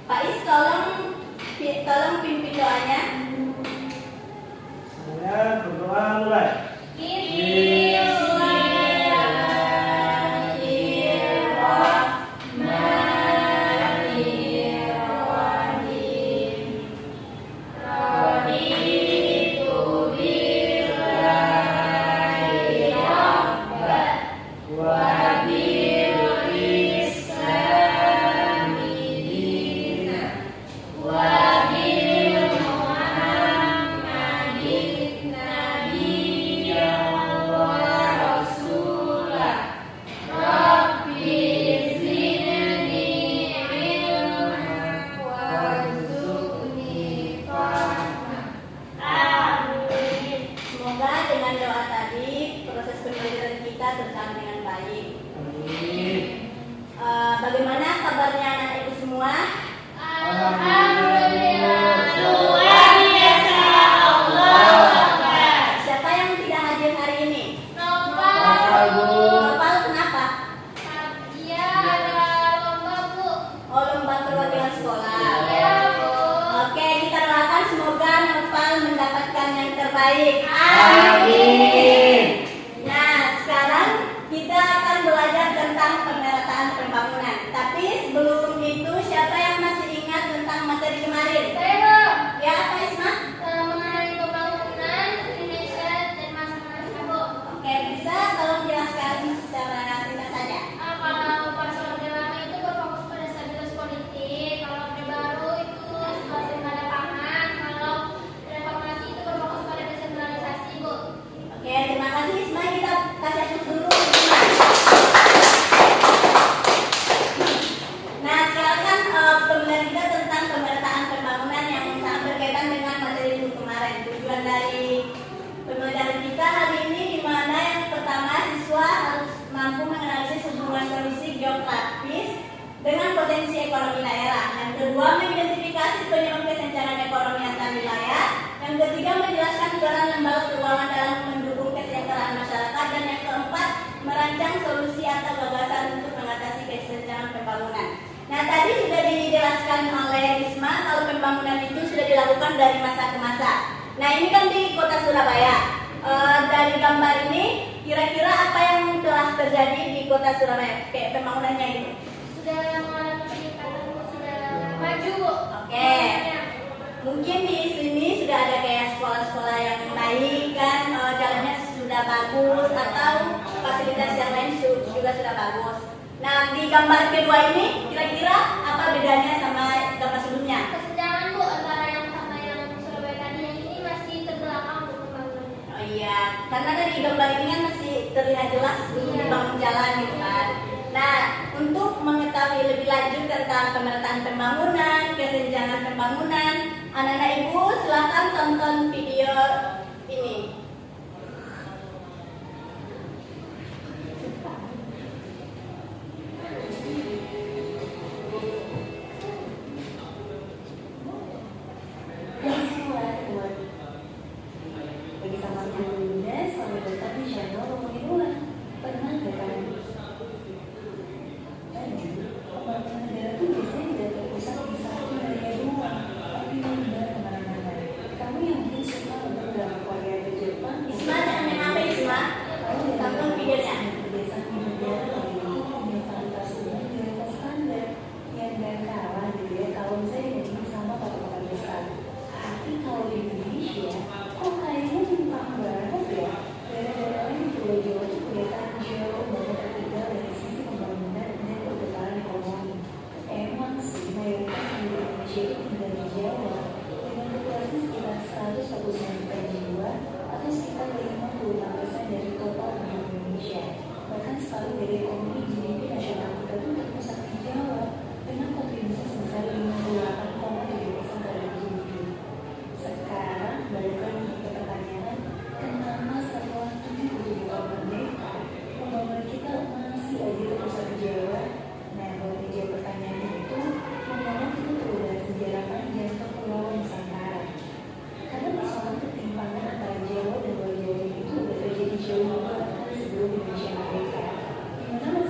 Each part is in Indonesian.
Pak Is, tolong pimpin doanya. Saya berdoa mulai. Bagaimana kabarnya anak ibu semua? Alhamdulillah, luar biasa. Allahu Akbar. Siapa yang tidak hadir hari ini? Nopal. Nopal kenapa? Dia ada lomba, Bu. Oh, lomba perwakilan sekolah. Iya, Bu. Oke, kita doakan semoga Nopal mendapatkan yang terbaik. Amin. Nah, sekarang kita akan belajar tentang pemerataan pembangunan. Tapi sebelum itu, siapa yang masih ingat tentang materi kemarin? Saya, Bu. Ya, Pak Isma? Mengenai pembangunan Indonesia dan masa-masa, Bu. Oke, bisa tolong jelaskan secara singkat saja. Kalau pas Orde Lama itu berfokus pada stabilitas politik, kalau Orde Baru itu pada pangan, kalau reformasi itu berfokus pada desentralisasi, Bu. Oke, terima kasih Isma. Kita kasih aplaus dulu Isma. Nah, sekarang kan pembelajaran kita tentang pemerataan pembangunan yang sangat berkaitan dengan materi minggu kemarin. Tujuan dari pembelajaran kita hari ini di mana yang pertama siswa harus mampu menganalisis hubungan kondisi geografis dengan potensi ekonomi daerah. Yang kedua, mengidentifikasi penyebab kesenjangan ekonomi antar wilayah. Yang ketiga, menjelaskan peran lembaga keuangan dalam mendukung kesejahteraan masyarakat. Dan yang keempat, merancang solusi atau gagasan untuk mengatasi kesenjangan pembangunan. Nah, tadi sudah dijelaskan oleh Isma kalau pembangunan itu sudah dilakukan dari masa ke masa. Nah, ini kan di kota Surabaya. Dari gambar ini, kira-kira apa yang telah terjadi di kota Surabaya? Kayak pembangunannya gitu. Sudah mengalami peningkatan, Bu. Sudah maju, Bu. Oke. Mungkin di sini sudah ada kayak sekolah-sekolah yang baik kan, jalannya sudah bagus atau fasilitas yang lain juga sudah bagus. Nah, di gambar kedua ini kira-kira apa bedanya sama gambar sebelumnya? Kesenjangan, Bu, antara yang sama yang Surabaya tadi, yang ini masih terbelakang, Bu, pembangunannya. Oh iya, karena dari gambar ini kan masih terlihat jelas belum dibangun jalan gitu kan. Nah, untuk mengetahui lebih lanjut tentang pemerataan pembangunan, kesenjangan pembangunan, anak-anak ibu silakan tonton video ini. Bagi sama Bunda, selamat datang di channel Ngomongin Uang. Pernah nggak kalian maju? Pembangunan negara tuh biasanya tidak terpusat di satu wilayah doang, tapi menyebar kemana-mana. Kamu yang mungkin suka nonton drama Korea atau Jepang, Isma, jangan main HP Isma. Tonton videonya. kebiasaan di negara lain itu punya fasilitas umum di atas standar yang gak kalah gitu ya. Kalau misalnya dibandingin sama kota-kota besar. Tapi kalau di Indonesia, kok kayaknya timpang banget ya. Daerah-daerah lain di Pulau Jawa tuh kelihatan jauh banget tertinggal dari sisi pembangunan dan perputaran ekonomi. Emang sih mayoritas di Indonesia itu tinggal di Jawa dengan populasi sekitar 149 juta jiwa atau sekitar 56% dari total penduduk Indonesia. Bahkan separuh dari ekonomi GDP nasional kita tuh terpusat di Jawa dengan kontribusi sebesar 58,7% terhadap GDP. Sekarang balik lagi ke pertanyaan, kenapa setelah 77 tahun merdeka, pembangunan kita masih aja terpusat di Jawa? Nah, kalau dijawab pertanyaan itu, memang kita perlu ada sejarah panjang kepulauan Nusantara. Karena persoalan ketimpangan antara Jawa dan luar Jawa itu udah terjadi jauh bahkan sebelum Indonesia merdeka. Di mana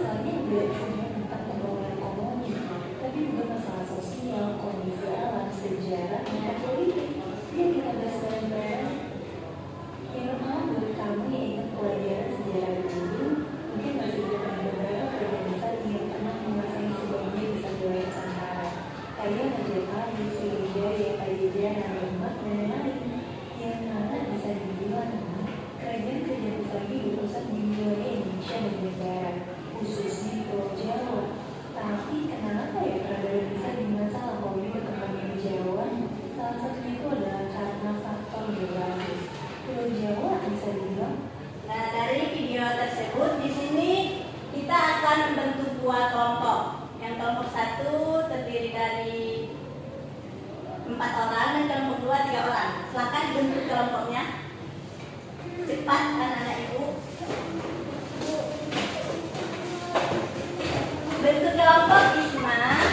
dua kelompok. Yang kelompok satu terdiri dari 4 orang dan kelompok 2 3 orang. Silakan bentuk kelompoknya. Cepat anak-anak ibu. Bentuk kelompok Isma.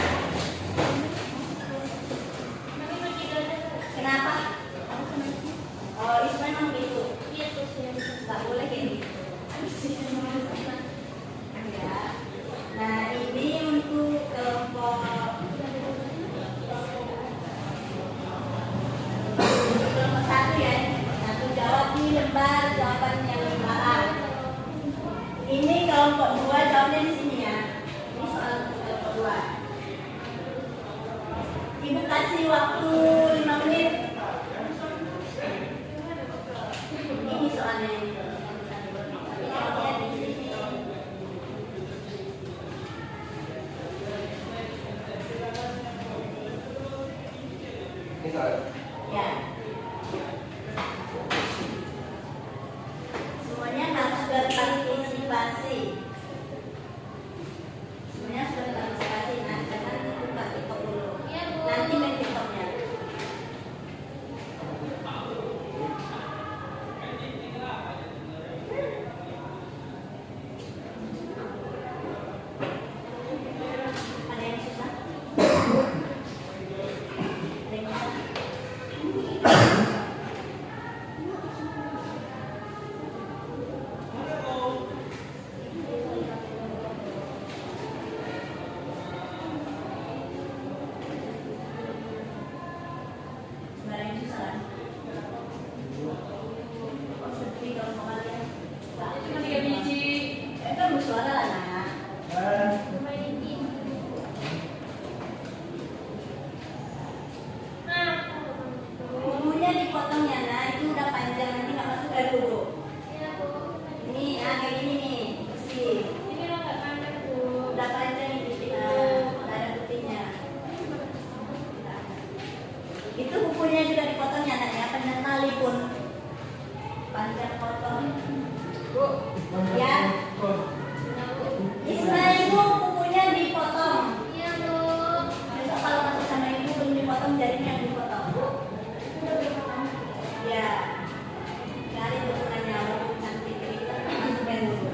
Kenapa? Oh, Isma memang gitu. Nggak boleh kayak gitu. Ya. Nah, ini untuk kelompok satu ya. Satu jawab di lembar jawaban yang lembaran. Ini kelompok 2 jawabnya di sini ya. Ini soal kelompok 2. Ibu kasih waktu 5 menit. Ini soalnya ini. Tapi jawabnya di sini. Ya. Semuanya harus berpartisipasi. Semuanya harus berpartisipasi. Nah, jangan buka TikTok dulu. Nanti main TikToknya. Ada yang susah? Ada yang susah? Sembarang yang susah kan? Oh, sedih kalau mau kalian. Cuma 3 biji. Itu bersuara lah, nak. Bumbunya dipotong ya, nah itu udah panjang, nanti nggak masuk ke dulu. Ini, kayak gini nih, bersih. Udah panjang ini, nggak ada putihnya. Itu bukunya juga dipotong ya, nak ya, panjang kali pun. Panjang potong. Ya. Isma ibu, bukunya dipotong. Besok kalau masuk sama ibu belum dipotong, jadinya yang dipotong. Ya. Cari bukunya walaupun cantik kita masukin dulu.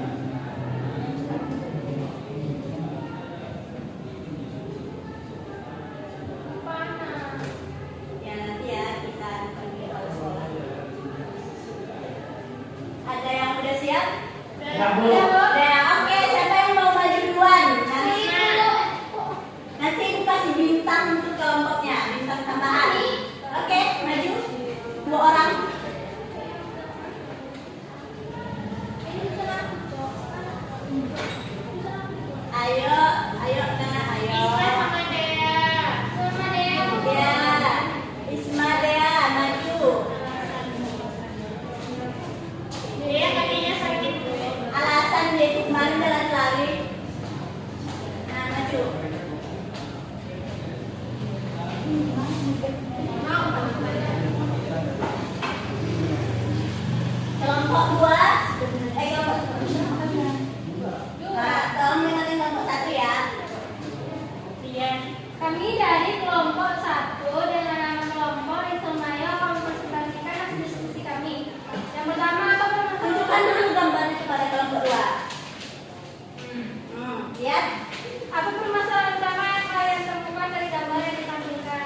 Ya nanti ya kita pergi ke sekolah. Ada yang udah siap? Ya, Bu. Udah. Oke, siapa yang mau maju duluan? Nanti ibu kasih bintang untuk kelompoknya, bintang tambahan. Oke, maju. 2 orang. Ayo, ayo nah, ayo. Ya, Isma Dea maju. Alasan dia itu kemarin jalan lari. Nah, maju. Kelompok 2. Nah, tolong dengerin kelompok 1 ya. Kami dari kelompok 1 dengan nama kelompok Risomaya akan mempresentasikan hasil diskusi kami. Yang pertama, apa Tunjukkan permasalahan? dulu gambarnya kepada kelompok 2. Lihat. Apa permasalahan utama yang kalian temukan dari gambar yang ditampilkan?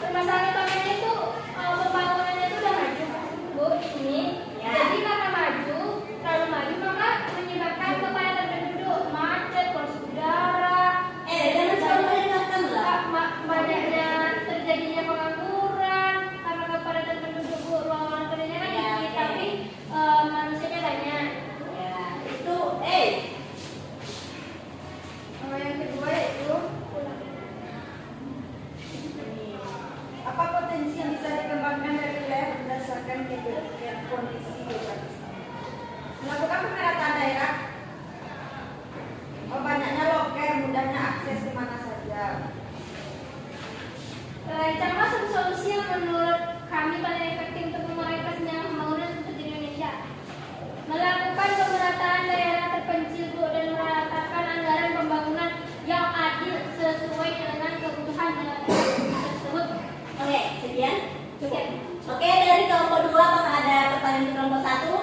Permasalahan utamanya itu pembangunannya itu udah maju, Bu. Ini. Ya. Jadi karena terlalu maju maka menyebabkan kepadatan penduduk, macet, polusi udara, Jangan selalu mendengarkan lah. banyaknya terjadinya pengangguran karena kepadatan penduduk, Bu. Ruang kerjanya kan Ya, dikit, oke. tapi manusianya banyak. Ya, itu Yang kedua itu Apa potensi yang bisa dikembangkan dari wilayah berdasarkan kondisi geografis? Melakukan pemerataan daerah. Banyaknya loker, mudahnya akses kemana saja. Carilah solusi yang menurut kami paling efektif untuk mengurangi kesenjangan pembangunan seperti di Indonesia. Melakukan Oke, sekian. Cukup. Oke, dari kelompok 2 apakah ada pertanyaan untuk kelompok 1?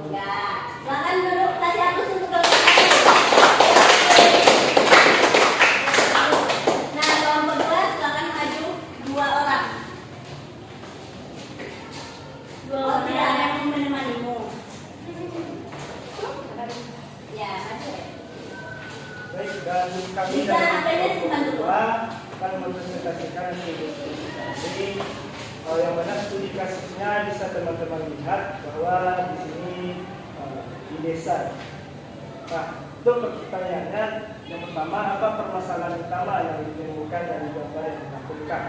Enggak. Silakan duduk, kasih hapus untuk kelompok 1. Nah, kelompok 2 silakan maju 2 orang. Oh, tidak ada yang menemanimu. Ya, maju. Baik, dan kami Bisa, HP-nya simpan dulu. akan mempresentasikan studi kasus. Jadi yang mana studi kasusnya bisa teman-teman lihat bahwa di sini di desa. Nah, untuk pertanyaannya, yang pertama, apa permasalahan utama yang ditemukan dari gambar yang ditampilkan?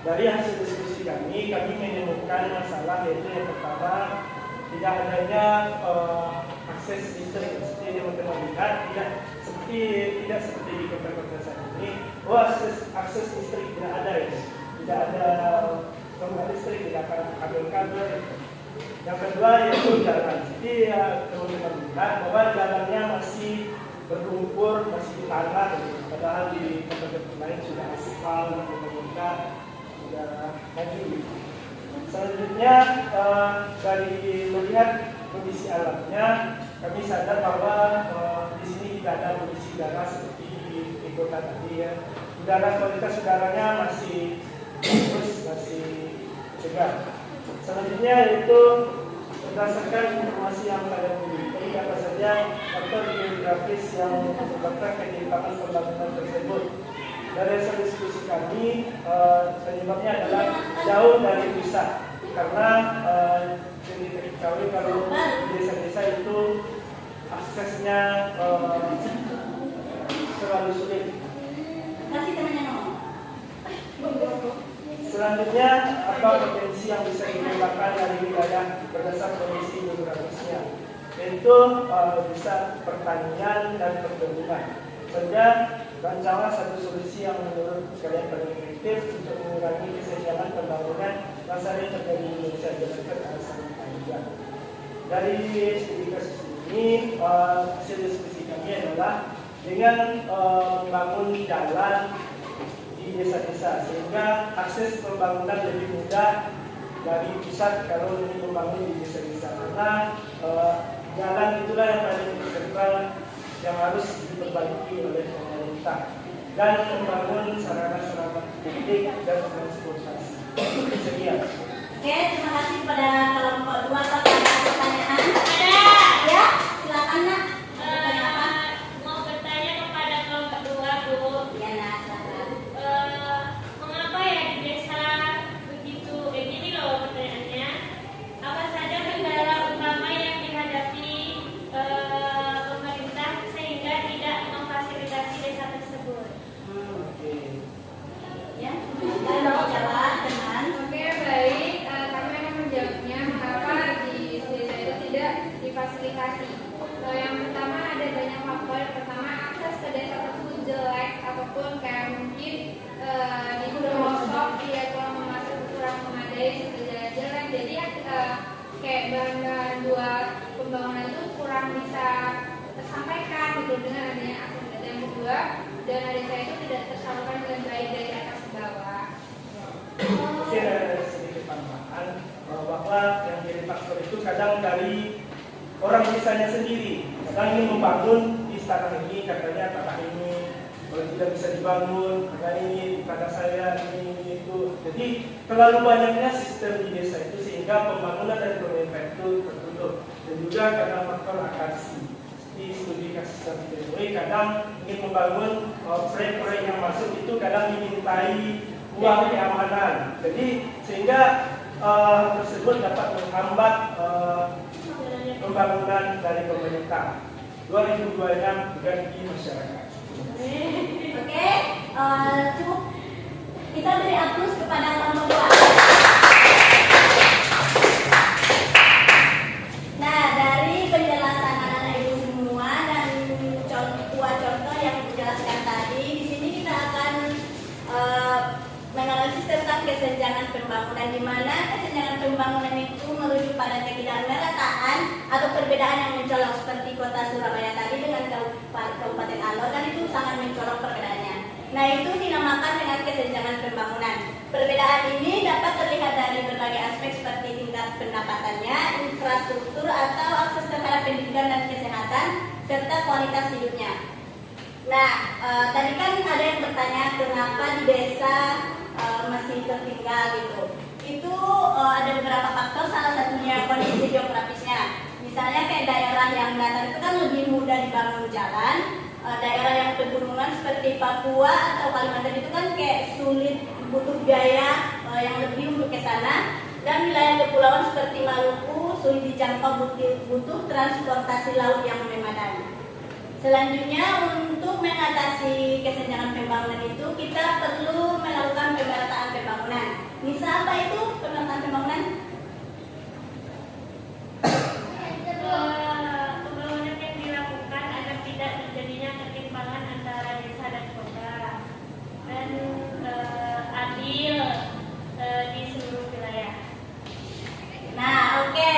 Dari hasil diskusi kami menemukan masalah, yaitu yang pertama, tidak adanya akses listrik. Seperti teman-teman lihat, tidak seperti di kota-kota saat ini. Akses listrik tidak ada, ya. Tidak ada penggunaan listrik, tidak ada kabel-kabel. Yang kedua yaitu jalan. Jadi teman-teman lihat bahwa jalannya masih berlumpur, masih di tanah, padahal di tempat-tempat lain sudah aspal, pemerintah sudah maju. Selanjutnya dari melihat kondisi alamnya, kami sadar bahwa di sini tidak ada kondisi udara seperti di kota tadi, ya. Kualitas udaranya masih bagus, masih segar. Selanjutnya yaitu berdasarkan informasi yang kalian miliki, apa saja faktor geografis yang menyebabkan ketimpangan pembangunan tersebut. Dari hasil diskusi kami, penyebabnya adalah jauh dari pusat, karena jadi diketahui kalau desa-desa itu aksesnya terlalu sulit. Kasih temannya ngomong. Selanjutnya, apa potensi yang bisa dikembangkan dari wilayah berdasar kondisi geografisnya? Yaitu bisa pertanian dan perkebunan. Sehingga rancangan satu solusi yang menurut kalian paling efektif untuk mengurangi kesenjangan pembangunan masalah yang terjadi di Indonesia berdasarkan alasan panjang. Dari studi kasus ini, hasil diskusi kami adalah dengan membangun jalan di desa-desa, sehingga akses pembangunan lebih mudah dari pusat kalau ini membangun di desa-desa, karena jalan itulah yang paling sentral yang harus diperbaiki oleh pemerintah, dan membangun sarana-sarana publik dan transportasi. Sekian. Oke, terima kasih kepada kelompok 2. Apakah ada pertanyaan? Ada. Ya, silakan nak. Bertanya apa? Mau bertanya kepada kelompok 2, Bu. Ya, nah, silakan. Mengapa ya di desa begitu? Gini loh pertanyaannya. Apa saja kendala utama yang dihadapi pemerintah sehingga tidak memfasilitasi desa tersebut? Oke. Ya, mau jawab dengan Oke, baik. Kami akan menjawabnya mengapa di desa itu tidak difasilitasi. Yang pertama ada banyak faktor. Yang pertama, akses ke desa tersebut jelek ataupun kayak mungkin di pelosok dia kurang memasuk, kurang memadai, seperti jalan jelek. Jadi kayak bahan-bahan buat pembangunan itu kurang bisa tersampaikan gitu dengan adanya akses data. Yang kedua, dana desa itu tidak tersalurkan dengan baik dari atas ke bawah. Mungkin ada sedikit tambahan bahwa yang jadi faktor itu kadang dari orang desanya sendiri. Kadang ingin membangun di tanah ini, katanya tanah ini kalau tidak bisa dibangun, karena ini kata saya ini itu. Jadi terlalu banyaknya sistem di desa itu sehingga pembangunan dari pemerintah itu tertutup. Dan juga karena faktor akarsi. Di studi kasus yang ditemui, kadang ingin membangun proyek-proyek yang masuk itu kadang dimintai uang keamanan. Jadi sehingga tersebut dapat menghambat pembangunan dari pemerintah. 2026 ganti masyarakat. Oke, cukup. Kita beri aplaus kepada kelompok 2. Nah, dari penjelasan anak-anak ibu semua dan contoh yang dijelaskan tadi, di sini kita akan menganalisis tentang kesenjangan pembangunan, di mana kesenjangan pembangunan itu merujuk pada ketidakmerataan atau perbedaan yang mencolok, seperti kota Surabaya tadi dengan Kabupaten Alor, kan itu sangat mencolok perbedaannya. Nah, itu dinamakan dengan kesenjangan pembangunan. Perbedaan ini dapat terlihat dari berbagai aspek seperti tingkat pendapatannya, infrastruktur atau akses terhadap pendidikan dan kesehatan, serta kualitas hidupnya. Nah, tadi kan ada yang bertanya kenapa di desa masih tertinggal gitu. Itu ada beberapa faktor, salah satunya kondisi geografisnya. Misalnya kayak daerah yang datar itu kan lebih mudah dibangun jalan. Daerah yang pegunungan seperti Papua atau Kalimantan itu kan kayak sulit, butuh biaya yang lebih untuk ke sana. Dan wilayah kepulauan seperti Maluku sulit dijangkau, butuh transportasi laut yang memadai. Selanjutnya, untuk mengatasi kesenjangan pembangunan itu kita perlu melakukan pemerataan pembangunan. Misal apa itu pemerataan pembangunan? Pembangunan yang dilakukan agar tidak terjadinya ketimpangan antara desa dan kota dan adil di seluruh wilayah. Nah, oke.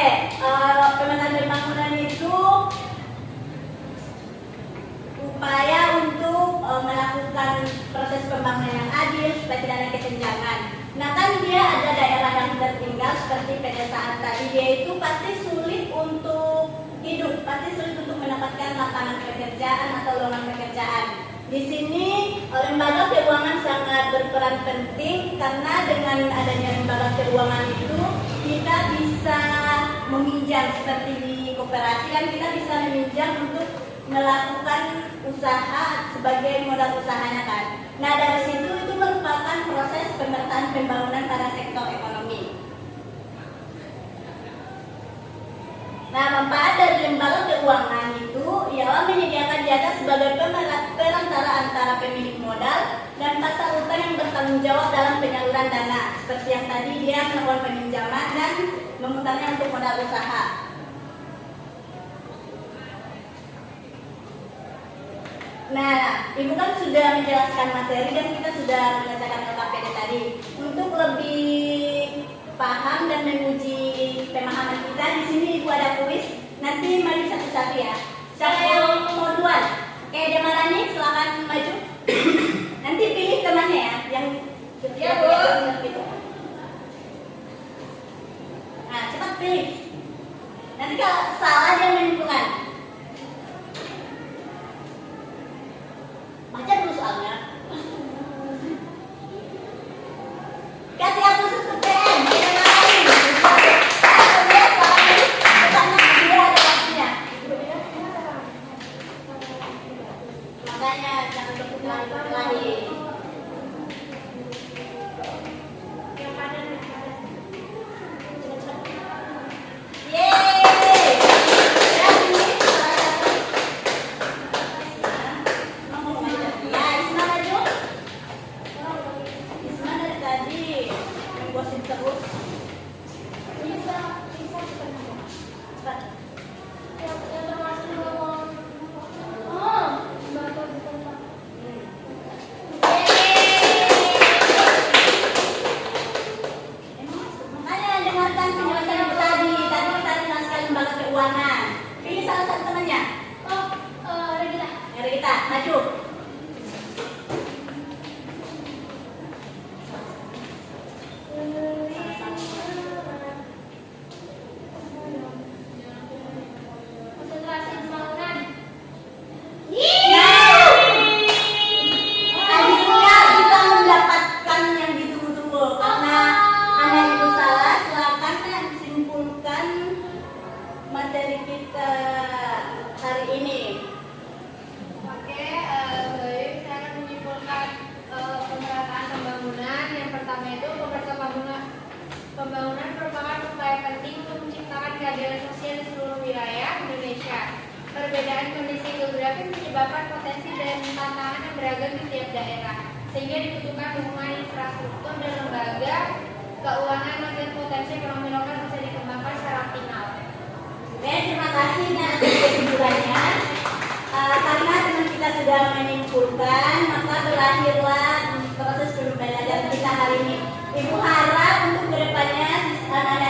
Pemerataan pembangunan itu upaya untuk melakukan proses pembangunan yang adil supaya tidak ada kesenjangan. Nah, kan dia ada daerah yang tertinggal seperti pedesaan tadi, dia itu pasti sulit untuk hidup, pasti sulit untuk mendapatkan lapangan pekerjaan atau lowongan pekerjaan. Di sini lembaga keuangan sangat berperan penting karena dengan adanya lembaga keuangan itu kita bisa meminjam seperti di koperasi kan kita bisa meminjam untuk melakukan usaha sebagai modal usahanya kan. Nah, dari situ itu merupakan proses pemerataan pembangunan pada sektor ekonomi. Nah, manfaat dari lembaga keuangan itu ialah menyediakan jasa sebagai perantara antara pemilik modal dan pasar utang yang bertanggung jawab dalam penyaluran dana. Seperti yang tadi dia melakukan peminjaman dan memutarnya untuk modal usaha. Nah, Ibu kan sudah menjelaskan materi dan kita sudah mengerjakan LKPD tadi. Untuk lebih paham dan menguji pemahaman kita, di sini Ibu ada kuis. Nanti mari satu-satu ya. Siapa yang mau duluan? Oke, Jamalani, silakan maju. Nanti pilih temannya ya, yang Ya, Bu. gitu. Nah, cepat pilih. Nanti kalau salah dia menentukan. Baca dulu soalnya. Kasih aku satu PM. Kita lain. Dia soalnya dia ada waktunya. Makanya jangan berputar lagi. Yang padat yang padat. Yeay. Ya, ini salah satu. Ya, Isma maju. Isma dari tadi menggosip terus. Cepat. Yang termasuk ngomong. Bapak bukan Pak. Makanya dengarkan penjelasan ibu tadi. Tadi kita jelaskan lembaga keuangan. Pilih salah satu temannya. Regina. Mari kita maju. Konsentrasi pembangunan. Akhirnya kita mendapatkan yang ditunggu-tunggu. Karena Anda itu salah, silakan saya simpulkan materi kita hari ini. Oke, baik. Saya akan menyimpulkan pemerataan pembangunan. Yang pertama itu pemerataan pembangunan merupakan upaya penting untuk menciptakan keadilan sosial di seluruh wilayah Indonesia. Perbedaan kondisi geografis menyebabkan potensi dan tantangan yang beragam di tiap daerah, sehingga dibutuhkan dukungan infrastruktur dan lembaga keuangan agar potensi ekonomi lokal bisa dikembangkan secara optimal. Oke, terima kasih atas kesimpulannya. Karena teman kita sudah menyimpulkan, maka berakhirlah proses pembelajaran kita hari ini. Ibu harap untuk kedepannya anak-anak